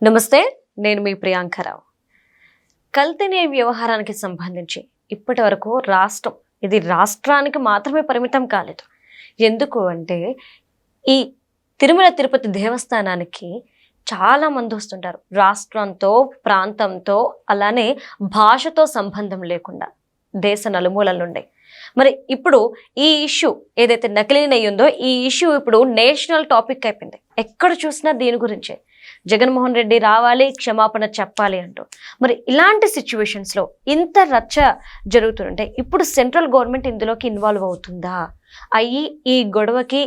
నమస్తే, నేను మీ ప్రియాంకరావు. కల్తీ వ్యవహారానికి సంబంధించి ఇప్పటి వరకు ఇది రాష్ట్రానికి మాత్రమే పరిమితం కాలేదు. ఎందుకు అంటే ఈ తిరుమల తిరుపతి దేవస్థానానికి చాలా మంది వస్తుంటారు. రాష్ట్రంతో, ప్రాంతంతో, అలానే భాషతో సంబంధం లేకుండా దేశ నలుమూలల నుండి. మరి ఇప్పుడు ఈ ఇష్యూ ఏదైతే నకిలీ నెయ్యి ఉందో, ఈ ఇష్యూ ఇప్పుడు నేషనల్ టాపిక్ అయిపోయింది. ఎక్కడ చూసినా దీని గురించే జగన్మోహన్ రెడ్డి రావాలి, క్షమాపణ చెప్పాలి అంటూ. మరి ఇలాంటి సిచ్యువేషన్స్లో ఇంత రచ్చ జరుగుతుంటే ఇప్పుడు సెంట్రల్ గవర్నమెంట్ ఇందులోకి ఇన్వాల్వ్ అవుతుందా? అయ్యి ఈ గొడవకి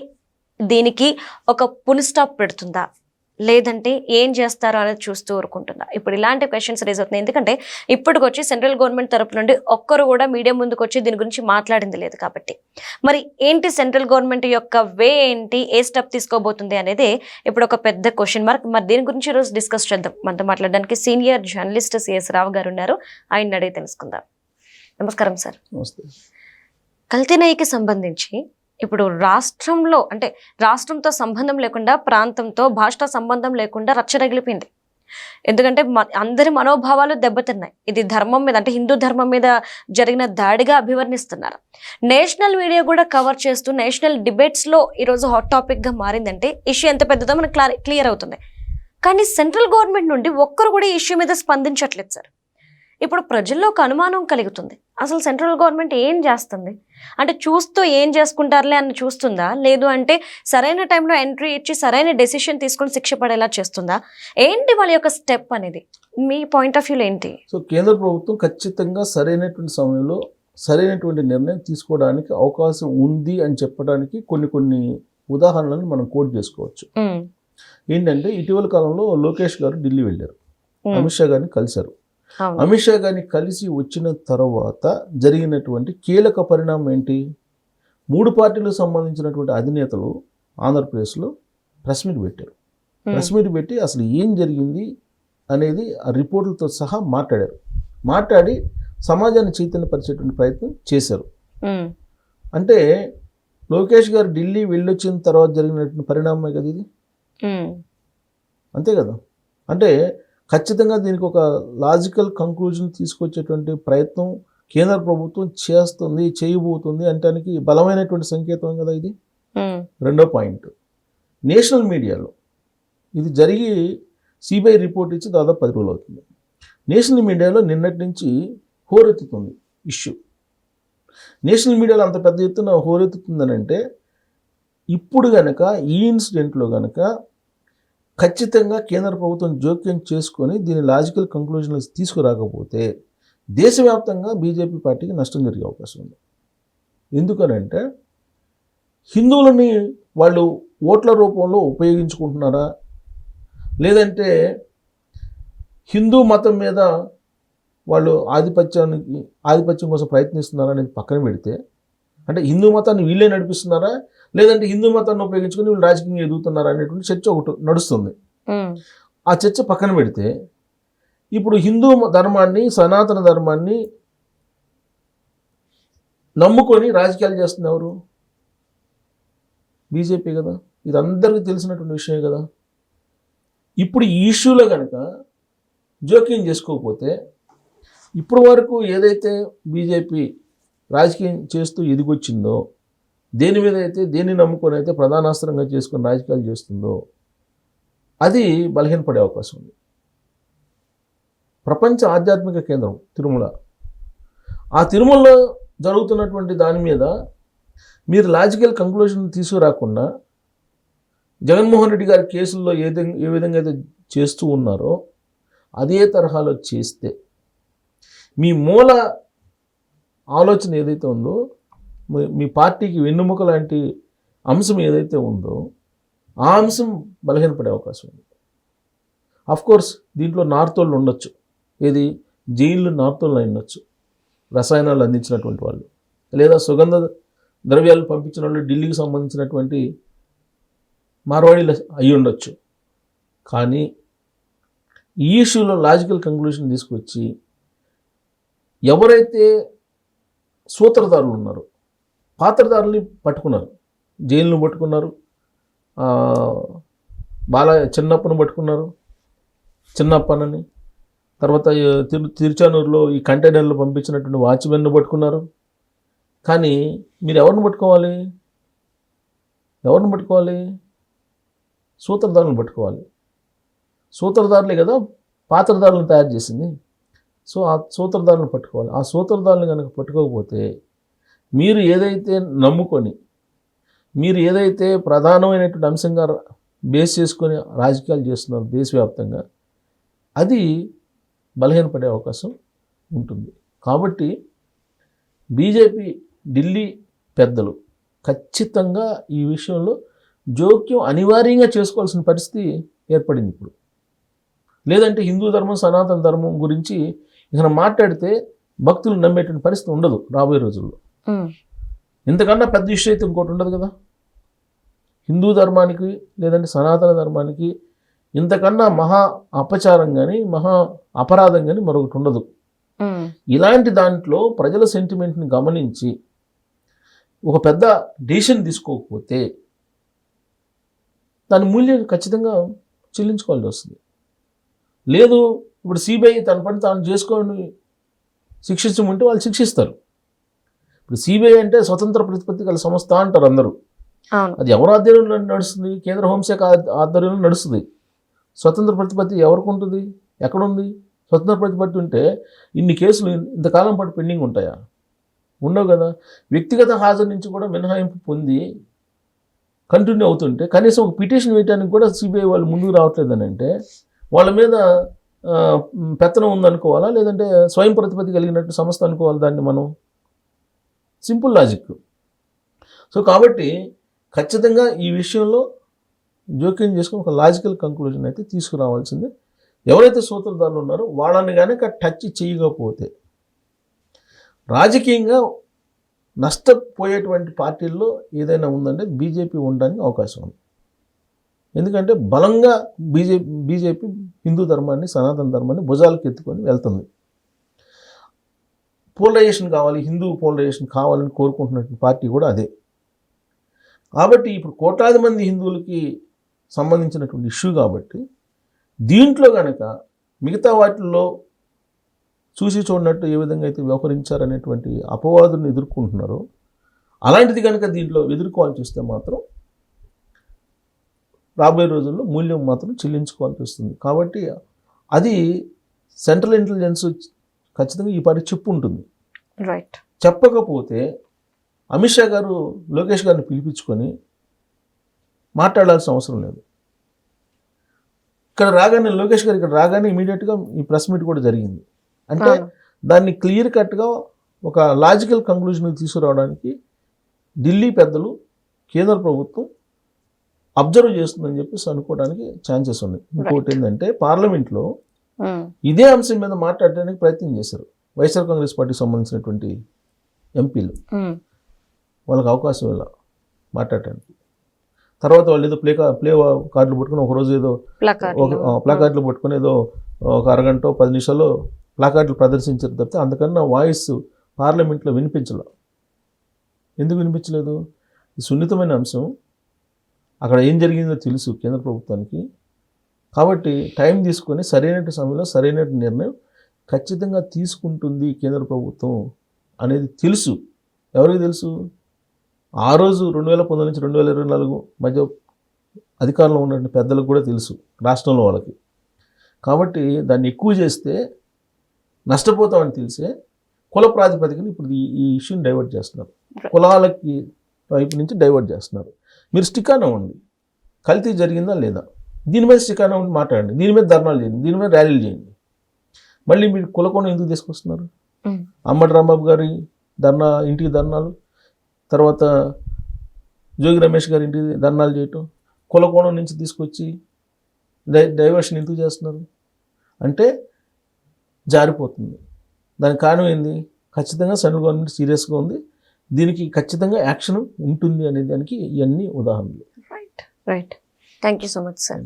దీనికి ఒక పుల్ స్టాప్ పెడుతుందా, లేదంటే ఏం చేస్తారో అనేది చూస్తూ ఊరుకుంటుందా? ఇప్పుడు ఇలాంటి క్వశ్చన్స్ రేజ్ అవుతున్నాయి. ఎందుకంటే ఇప్పటికొచ్చి సెంట్రల్ గవర్నమెంట్ తరపు నుండి ఒక్కరు కూడా మీడియా ముందుకు వచ్చి దీని గురించి మాట్లాడింది లేదు. కాబట్టి మరి ఏంటి సెంట్రల్ గవర్నమెంట్ యొక్క వే ఏంటి, ఏ స్టెప్ తీసుకోబోతుంది అనేది ఇప్పుడు ఒక పెద్ద క్వశ్చన్ మార్క్. మరి దీని గురించి ఈరోజు డిస్కస్ చేద్దాం. మనతో మాట్లాడడానికి సీనియర్ జర్నలిస్ట్ సిఎస్ రావు గారు ఉన్నారు. ఆయన అడిగి తెలుసుకుందాం. నమస్కారం సార్. కల్తీ నెయ్యికి సంబంధించి ఇప్పుడు రాష్ట్రంలో అంటే రాష్ట్రంతో సంబంధం లేకుండా, ప్రాంతంతో, భాషతో సంబంధం లేకుండా రచ్చరగిలిపోయింది. ఎందుకంటే అందరి మనోభావాలు దెబ్బతిన్నాయి. ఇది ధర్మం మీద అంటే హిందూ ధర్మం మీద జరిగిన దాడిగా అభివర్ణిస్తున్నారు. నేషనల్ మీడియా కూడా కవర్ చేస్తూ నేషనల్ డిబేట్స్లో ఈరోజు హాట్ టాపిక్గా మారిందంటే ఇష్యూ ఎంత పెద్దదో మనకు క్లియర్ అవుతుంది. కానీ సెంట్రల్ గవర్నమెంట్ నుండి ఒక్కరు కూడా ఈ ఇష్యూ మీద స్పందించట్లేదు సార్. ఇప్పుడు ప్రజల్లో ఒక అనుమానం కలుగుతుంది, అసలు సెంట్రల్ గవర్నమెంట్ ఏం చేస్తుంది అంటే చూస్తూ ఏం చేసుకుంటారులే అని చూస్తుందా, లేదు అంటే సరైన టైంలో ఎంట్రీ ఇచ్చి సరైన డెసిషన్ తీసుకొని శిక్ష పడేలా చేస్తుందా? ఏంటి వాళ్ళ యొక్క స్టెప్ అనేది మీ పాయింట్ ఆఫ్ వ్యూలో ఏంటి? సో కేంద్ర ప్రభుత్వం ఖచ్చితంగా సరైనటువంటి సమయంలో సరైనటువంటి నిర్ణయం తీసుకోవడానికి అవకాశం ఉంది అని చెప్పడానికి కొన్ని ఉదాహరణలను మనం కోట్ చేసుకోవచ్చు. ఏంటంటే ఇటీవల కాలంలో లోకేష్ గారు ఢిల్లీ వెళ్ళారు, అమిత్ షా గారిని కలిశారు. అమిత్ షా గారిని కలిసి వచ్చిన తర్వాత జరిగినటువంటి కీలక పరిణామం ఏంటి? 3 పార్టీలకు సంబంధించినటువంటి అధినేతలు ఆంధ్రప్రదేశ్లో ప్రెస్ మీట్ పెట్టారు. ప్రెస్ మీట్ పెట్టి అసలు ఏం జరిగింది అనేది ఆ రిపోర్టులతో సహా మాట్లాడి సమాజాన్ని చైతన్యపరిచేటువంటి ప్రయత్నం చేశారు. అంటే లోకేష్ గారు ఢిల్లీ వెళ్ళొచ్చిన తర్వాత జరిగినటువంటి పరిణామమే కదా ఇది. అంతే కదా. అంటే ఖచ్చితంగా దీనికి ఒక లాజికల్ కంక్లూజన్ తీసుకొచ్చేటువంటి ప్రయత్నం కేంద్ర ప్రభుత్వం చేయబోతుంది అంటానికి బలమైనటువంటి సంకేతం కదా ఇది. రెండో పాయింట్, నేషనల్ మీడియాలో ఇది జరిగి సిబిఐ రిపోర్ట్ ఇచ్చి దాదాపు 10 రోజులు అవుతుంది. నేషనల్ మీడియాలో నిన్నటి నుంచి హోరెత్తుతుంది ఇష్యూ. నేషనల్ మీడియాలో అంత పెద్ద ఎత్తున హోరెత్తుతుందని అంటే ఇప్పుడు కనుక ఈ ఇన్సిడెంట్లో కనుక ఖచ్చితంగా కేంద్ర ప్రభుత్వం జోక్యం చేసుకొని దీని లాజికల్ కంక్లూజన్లు తీసుకురాకపోతే దేశవ్యాప్తంగా బీజేపీ పార్టీకి నష్టం జరిగే అవకాశం ఉంది. ఎందుకనంటే హిందువులని వాళ్ళు ఓట్ల రూపంలో ఉపయోగించుకుంటున్నారా, లేదంటే హిందూ మతం మీద వాళ్ళు ఆధిపత్యం కోసం ప్రయత్నిస్తున్నారా అనేది పక్కన పెడితే, అంటే హిందూ మతాన్ని వీళ్ళే నడిపిస్తున్నారా, లేదంటే హిందూ మతాన్ని ఉపయోగించుకుని వీళ్ళు రాజకీయంగా ఎదుగుతున్నారా అనేటువంటి చర్చ ఒకటి నడుస్తుంది. ఆ చర్చ పక్కన పెడితే ఇప్పుడు హిందూ ధర్మాన్ని, సనాతన ధర్మాన్ని నమ్ముకొని రాజకీయాలు చేస్తుంది ఎవరు? బీజేపీ కదా. ఇది అందరికీ తెలిసినటువంటి విషయమే కదా. ఇప్పుడు ఈ ఇష్యూలో కనుక జోక్యం చేసుకోకపోతే ఇప్పుడు వరకు ఏదైతే బీజేపీ రాజకీయం చేస్తూ ఎదిగొచ్చిందో, దేన్ని నమ్ముకొని అయితే ప్రధానాస్త్రంగా చేసుకొని రాజకీయాలు చేస్తుందో అది బలహీనపడే అవకాశం ఉంది. ప్రపంచ ఆధ్యాత్మిక కేంద్రం తిరుమల, ఆ తిరుమలలో జరుగుతున్నటువంటి దాని మీద మీరు లాజికల్ కంక్లూజన్ తీసుకురాకుండా జగన్మోహన్ రెడ్డి గారి కేసుల్లో ఏ విధంగా అయితే చేస్తూ ఉన్నారో అదే తరహాలో చేస్తే మీ మూల ఆలోచన ఏదైతే ఉందో, మీ పార్టీకి వెన్నుముక లాంటి అంశం ఏదైతే ఉందో ఆ అంశం బలహీనపడే అవకాశం ఉంది. అఫ్కోర్స్ దీంట్లో నార్త్ వాళ్ళు ఉండొచ్చు, ఏది జైళ్ళు నార్త్ వాళ్ళు ఉండొచ్చు, రసాయనాలు అందించినటువంటి వాళ్ళు, లేదా సుగంధ ద్రవ్యాలు పంపించిన వాళ్ళు ఢిల్లీకి సంబంధించినటువంటి మార్వాడీలు అయి ఉండొచ్చు. కానీ ఈ ఇష్యూలో లాజికల్ కంక్లూజన్ తీసుకొచ్చి ఎవరైతే సూత్రధారులు ఉన్నారు, పాత్రధారుల్ని పట్టుకున్నారు, జైలును పట్టుకున్నారు, చిన్నప్పను పట్టుకున్నారు, చిన్నప్పనని, తర్వాత తిరుచానూరులో ఈ కంటైనర్లు పంపించినటువంటి వాచ్మెన్ను పట్టుకున్నారు. కానీ మీరు ఎవరిని పట్టుకోవాలి? సూత్రధారులను పట్టుకోవాలి. సూత్రధారులే కదా పాత్రధారులను తయారు చేసింది. సో ఆ సూత్రధారులను పట్టుకోవాలి. ఆ సూత్రధారులను కనుక పట్టుకోకపోతే మీరు ఏదైతే నమ్ముకొని, మీరు ఏదైతే ప్రధానమైనటువంటి అంశంగా బేస్ చేసుకొని రాజకీయాలు చేస్తున్నారు దేశవ్యాప్తంగా, అది బలహీనపడే అవకాశం ఉంటుంది. కాబట్టి బీజేపీ ఢిల్లీ పెద్దలు ఖచ్చితంగా ఈ విషయంలో జోక్యం అనివార్యంగా చేసుకోవాల్సిన పరిస్థితి ఏర్పడింది ఇప్పుడు. లేదంటే హిందూ ధర్మం, సనాతన ధర్మం గురించి ఇక మాట్లాడితే భక్తులు నమ్మేటువంటి పరిస్థితి ఉండదు రాబోయే రోజుల్లో. ఇంతకన్నా పెద్ద ఇష్యూ అయితే ఇంకోటి ఉండదు కదా. హిందూ ధర్మానికి లేదంటే సనాతన ధర్మానికి ఇంతకన్నా మహా అపచారం కానీ మహా అపరాధం కానీ మరొకటి ఉండదు. ఇలాంటి దాంట్లో ప్రజల సెంటిమెంట్ని గమనించి ఒక పెద్ద డెసిషన్ తీసుకోకపోతే దాని మూల్యం ఖచ్చితంగా చెల్లించుకోవాల్సి వస్తుంది. లేదు ఇప్పుడు సిబిఐ తన పని తాను చేసుకొని శిక్షించమంటే వాళ్ళు శిక్షిస్తారు. ఇప్పుడు సిబిఐ అంటే స్వతంత్ర ప్రతిపత్తి గల సంస్థ అంటారు అందరూ. అది ఎవరు ఆధ్వర్యంలో నడుస్తుంది? కేంద్ర హోంశాఖ ఆధ్వర్యంలో నడుస్తుంది. స్వతంత్ర ప్రతిపత్తి ఎవరికి ఉంటుంది? ఎక్కడుంది? స్వతంత్ర ప్రతిపత్తి ఉంటే ఇన్ని కేసులు ఇంతకాలం పాటు పెండింగ్ ఉంటాయా? ఉండవు కదా. వ్యక్తిగత హాజరు నుంచి కూడా మినహాయింపు పొంది కంటిన్యూ అవుతుంటే కనీసం ఒక పిటిషన్ వేయడానికి కూడా సిబిఐ వాళ్ళు ముందుకు రావట్లేదని అంటే వాళ్ళ మీద పెత్తనం ఉందనుకోవాలా, లేదంటే స్వయం ప్రతిపత్తి కలిగినట్టు సంస్థ అనుకోవాలి దాన్ని మనం? Simple logic. సో కాబట్టి ఖచ్చితంగా ఈ విషయంలో జోక్యం చేసుకుని ఒక లాజికల్ కంక్లూజన్ అయితే తీసుకురావాల్సిందే. ఎవరైతే సూత్రధారులు ఉన్నారో వాళ్ళని కనుక టచ్ చేయకపోతే రాజకీయంగా నష్టపోయేటువంటి పార్టీల్లో ఏదైనా ఉందంటే బీజేపీ ఉండడానికి అవకాశం ఉంది. ఎందుకంటే బలంగా బీజేపీ హిందూ ధర్మాన్ని, సనాతన ధర్మాన్ని భుజాలకు ఎత్తుకొని వెళ్తుంది. పోలరైజేషన్ కావాలి, హిందూ పోలరైజేషన్ కావాలని కోరుకుంటున్నటువంటి పార్టీ కూడా అదే. కాబట్టి ఇప్పుడు కోట్లాది మంది హిందువులకి సంబంధించినటువంటి ఇష్యూ కాబట్టి దీంట్లో కనుక మిగతా వాటిల్లో చూసి చూడనట్టు ఏ విధంగా అయితే వ్యవహరించారనేటువంటి అపవాదులను ఎదుర్కొంటున్నారో అలాంటిది కనుక దీంట్లో ఎదుర్కోవాల్సి వస్తే మాత్రం రాబోయే రోజుల్లో మూల్యం మాత్రం చెల్లించుకోవాల్సి వస్తుంది. కాబట్టి అది సెంట్రల్ ఇంటెలిజెన్స్ ఖచ్చితంగా ఈ పార్టీ చెప్పు ఉంటుంది. రైట్. చెప్పకపోతే అమిత్ షా గారు లోకేష్ గారిని పిలిపించుకొని మాట్లాడాల్సిన అవసరం లేదు. ఇక్కడ రాగానే లోకేష్ గారు ఇక్కడ రాగానే ఇమీడియట్గా ఈ ప్రెస్ మీట్ కూడా జరిగింది. అంటే దాన్ని క్లియర్ కట్గా ఒక లాజికల్ కంక్లూజన్కి తీసుకురావడానికి ఢిల్లీ పెద్దలు, కేంద్ర ప్రభుత్వం అబ్జర్వ్ చేస్తుందని చెప్పేసి అనుకోవడానికి ఛాన్సెస్ ఉన్నాయి. ఇంకోటి ఏంటంటే పార్లమెంట్లో ఇదే అంశం మీద మాట్లాడడానికి ప్రయత్నం చేశారు వైఎస్ఆర్ కాంగ్రెస్ పార్టీకి సంబంధించినటువంటి ఎంపీలు. వాళ్ళకి అవకాశం ఇలా మాట్లాడటానికి. తర్వాత వాళ్ళు ఏదో ప్లే కార్డులు పట్టుకుని ఒకరోజు ఏదో ప్లాకార్డులు పట్టుకుని ఏదో ఒక అరగంట 10 నిమిషాల్లో ప్లాకార్డులు ప్రదర్శించారు తప్పితే అందుకన్నా వాయిస్ పార్లమెంట్లో వినిపించలే. ఎందుకు వినిపించలేదు? ఈ సున్నితమైన అంశం, అక్కడ ఏం జరిగిందో తెలుసు కేంద్ర ప్రభుత్వానికి. కాబట్టి టైం తీసుకొని సరైన సమయంలో సరైన నిర్ణయం ఖచ్చితంగా తీసుకుంటుంది కేంద్ర ప్రభుత్వం అనేది తెలుసు. ఎవరికి తెలుసు? ఆ రోజు 2019 నుంచి 2024 మధ్య అధికారంలో ఉన్న పెద్దలకు కూడా తెలుసు, రాష్ట్రంలో వాళ్ళకి. కాబట్టి దాన్ని ఎక్కువ చేస్తే నష్టపోతామని తెలిసే కుల ప్రాతిపదికన ఇప్పుడు ఈ ఇష్యూని డైవర్ట్ చేస్తున్నారు. కులాలకి వైపు నుంచి డైవర్ట్ చేస్తున్నారు. మీరు స్టిక్ ఆన్ అవ్వండి, కల్తీ జరిగిందా లేదా, దీని మీద స్టిక్ ఆన్ అవ్వండి, మాట్లాడండి, దీని మీద ధర్నాలు చేయండి, దీని మీద ర్యాలీలు చేయండి. మళ్ళీ మీరు కులకోణం ఎందుకు తీసుకొస్తున్నారు? అంబటి రాంబాబు గారి ధర్నా, ఇంటికి ధర్నాలు, తర్వాత జోగి రమేష్ గారి ఇంటికి ధర్నాలు చేయటం, కులకోణం నుంచి తీసుకొచ్చి డైవర్షన్ ఎందుకు చేస్తున్నారు? అంటే జారిపోతుంది. దానికి కారణం ఏంది? ఖచ్చితంగా సెంట్రల్ గవర్నమెంట్ సీరియస్గా ఉంది, దీనికి ఖచ్చితంగా యాక్షన్ ఉంటుంది అనే దానికి ఇవన్నీ ఉదాహరణలు. Right. Thank you so much sir.